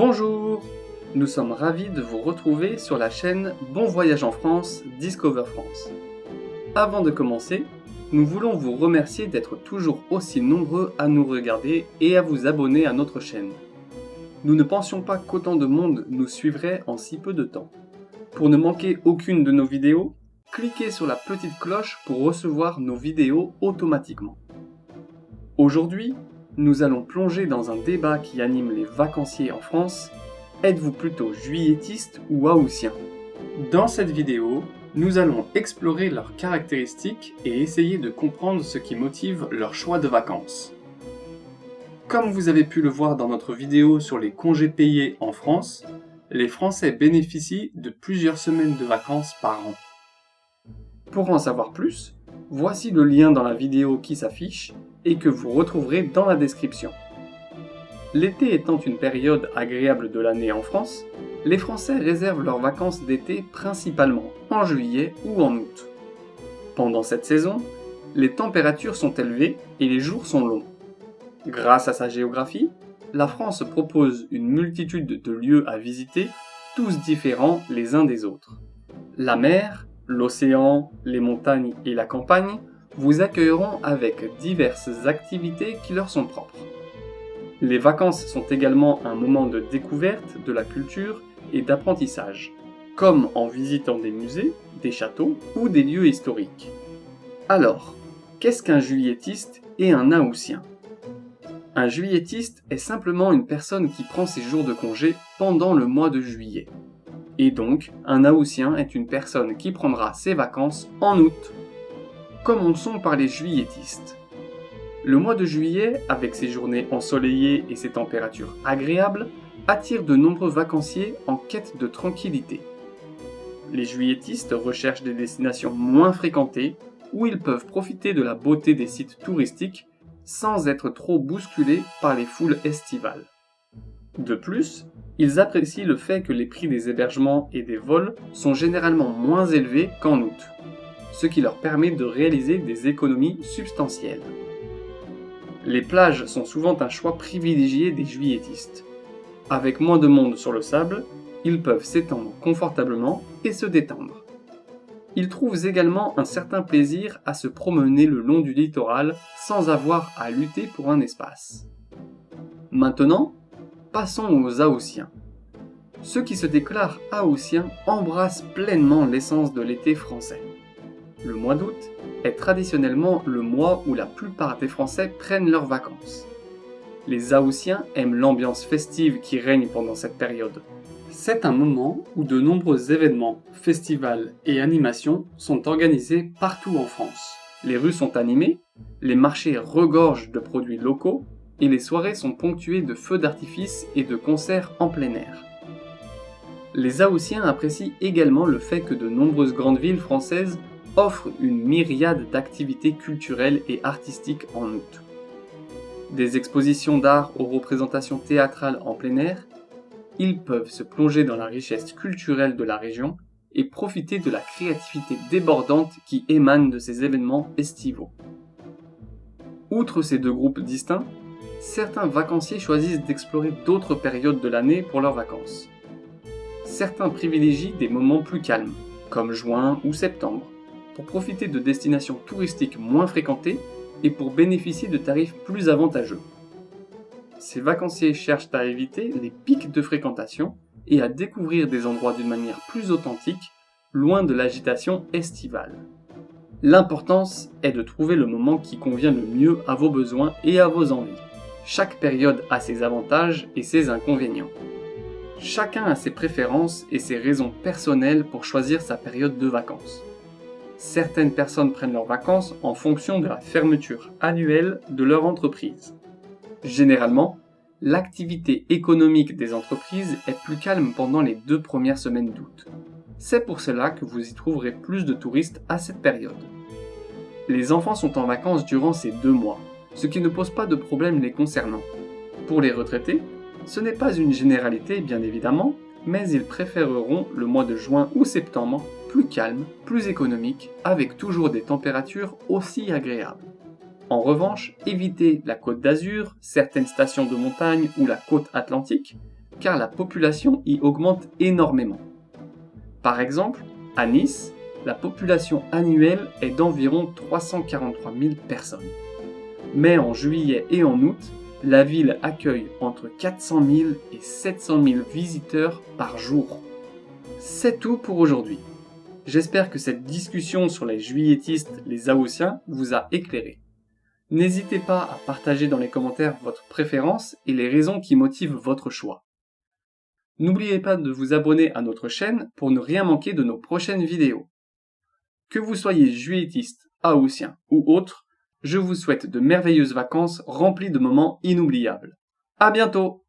Bonjour! Nous sommes ravis de vous retrouver sur la chaîne Bon Voyage en France, Discover France. Avant de commencer, nous voulons vous remercier d'être toujours aussi nombreux à nous regarder et à vous abonner à notre chaîne. Nous ne pensions pas qu'autant de monde nous suivrait en si peu de temps. Pour ne manquer aucune de nos vidéos, cliquez sur la petite cloche pour recevoir nos vidéos automatiquement. Aujourd'hui, nous allons plonger dans un débat qui anime les vacanciers en France. Êtes-vous plutôt juilletiste ou haussien? Dans cette vidéo, nous allons explorer leurs caractéristiques et essayer de comprendre ce qui motive leur choix de vacances. Comme vous avez pu le voir dans notre vidéo sur les congés payés en France, les Français bénéficient de plusieurs semaines de vacances par an. Pour en savoir plus, voici le lien dans la vidéo qui s'affiche et que vous retrouverez dans la description. L'été étant une période agréable de l'année en France, les Français réservent leurs vacances d'été principalement en juillet ou en août. Pendant cette saison, les températures sont élevées et les jours sont longs. Grâce à sa géographie, la France propose une multitude de lieux à visiter, tous différents les uns des autres. La mer, l'océan, les montagnes et la campagne vous accueilleront avec diverses activités qui leur sont propres. Les vacances sont également un moment de découverte de la culture et d'apprentissage, comme en visitant des musées, des châteaux ou des lieux historiques. Alors, qu'est-ce qu'un juillettiste et un haussien? Un juillettiste est simplement une personne qui prend ses jours de congé pendant le mois de juillet. Et donc, un haussien est une personne qui prendra ses vacances en août. Commençons par les juillettistes. Le mois de juillet, avec ses journées ensoleillées et ses températures agréables, attire de nombreux vacanciers en quête de tranquillité. Les juillettistes recherchent des destinations moins fréquentées où ils peuvent profiter de la beauté des sites touristiques sans être trop bousculés par les foules estivales. De plus, ils apprécient le fait que les prix des hébergements et des vols sont généralement moins élevés qu'en août, ce qui leur permet de réaliser des économies substantielles. Les plages sont souvent un choix privilégié des juillettistes. Avec moins de monde sur le sable, ils peuvent s'étendre confortablement et se détendre. Ils trouvent également un certain plaisir à se promener le long du littoral sans avoir à lutter pour un espace. Maintenant, passons aux haussiens. Ceux qui se déclarent haussiens embrassent pleinement l'essence de l'été français. Le mois d'août est traditionnellement le mois où la plupart des Français prennent leurs vacances. Les haussiens aiment l'ambiance festive qui règne pendant cette période. C'est un moment où de nombreux événements, festivals et animations sont organisés partout en France. Les rues sont animées, les marchés regorgent de produits locaux et les soirées sont ponctuées de feux d'artifice et de concerts en plein air. Les haussiens apprécient également le fait que de nombreuses grandes villes françaises offrent une myriade d'activités culturelles et artistiques en août. Des expositions d'art aux représentations théâtrales en plein air, ils peuvent se plonger dans la richesse culturelle de la région et profiter de la créativité débordante qui émane de ces événements estivaux. Outre ces deux groupes distincts, certains vacanciers choisissent d'explorer d'autres périodes de l'année pour leurs vacances. Certains privilégient des moments plus calmes, comme juin ou septembre, pour profiter de destinations touristiques moins fréquentées et pour bénéficier de tarifs plus avantageux. Ces vacanciers cherchent à éviter les pics de fréquentation et à découvrir des endroits d'une manière plus authentique, loin de l'agitation estivale. L'importance est de trouver le moment qui convient le mieux à vos besoins et à vos envies. Chaque période a ses avantages et ses inconvénients. Chacun a ses préférences et ses raisons personnelles pour choisir sa période de vacances. Certaines personnes prennent leurs vacances en fonction de la fermeture annuelle de leur entreprise. Généralement, l'activité économique des entreprises est plus calme pendant les 2 premières semaines d'août. C'est pour cela que vous y trouverez plus de touristes à cette période. Les enfants sont en vacances durant ces 2 mois, ce qui ne pose pas de problème les concernant. Pour les retraités, ce n'est pas une généralité bien évidemment, mais ils préféreront le mois de juin ou septembre, plus calme, plus économique, avec toujours des températures aussi agréables. En revanche, évitez la Côte d'Azur, certaines stations de montagne ou la côte atlantique, car la population y augmente énormément. Par exemple, à Nice, la population annuelle est d'environ 343 000 personnes. Mais en juillet et en août, la ville accueille entre 400 000 et 700 000 visiteurs par jour. C'est tout pour aujourd'hui. J'espère que cette discussion sur les juilletistes, les Haussiens, vous a éclairé. N'hésitez pas à partager dans les commentaires votre préférence et les raisons qui motivent votre choix. N'oubliez pas de vous abonner à notre chaîne pour ne rien manquer de nos prochaines vidéos. Que vous soyez juilletiste, haussien ou autre, je vous souhaite de merveilleuses vacances remplies de moments inoubliables. À bientôt!